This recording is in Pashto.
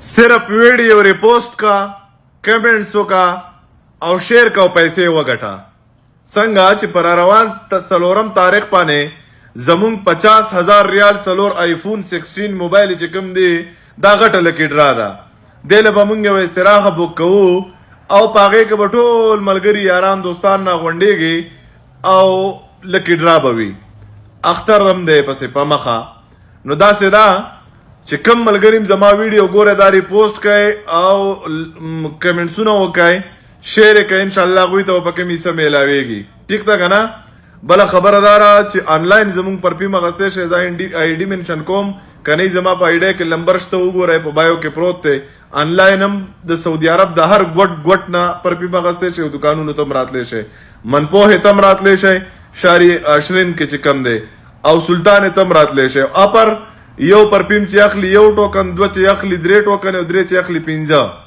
सिर्फ video repost का कमेंट्सों का और शेयर का पैसे वगटा संगा ची परारवान सलोरम तारीख पाने जमुंग 50,000 रियाल सलोर आईफोन 16 मोबाइल चिकम दी दागट लकीड्रा दा देल बमुंगे व इस्तराह बुक कऊ او پاغه کې بټول ملګری آرام دوستان نه غونډيږي او لکیډرا بوي اختر رم دې پسې پمخه نو دا سدا چې کم ملګریم زما ویډیو ګوره داري پوسټ کړي او کمنټسونه وکړي شیر کړي ان شاء الله غوي ته پکې می سم ملاويږي ٹھیک ده کنه بل خبردار چې انلاین زمون پر پی مغسته شه آی ډی منشن کوم کني زما په ایډه کې نمبر شته وګوره په بایو کې پروت ته انلاین هم د سعودي عرب د هر ګټ نه پر پی مغسته شه دکانونو ته راتلې شه منپوه ته راتلې شه شاری اشرین کې چې کم ده او سلطان ته راتلې شه اپر یو پر پیم چې اخلي یو ټوکن دو چې اخلي درې ټوکن او درې چې اخلي 15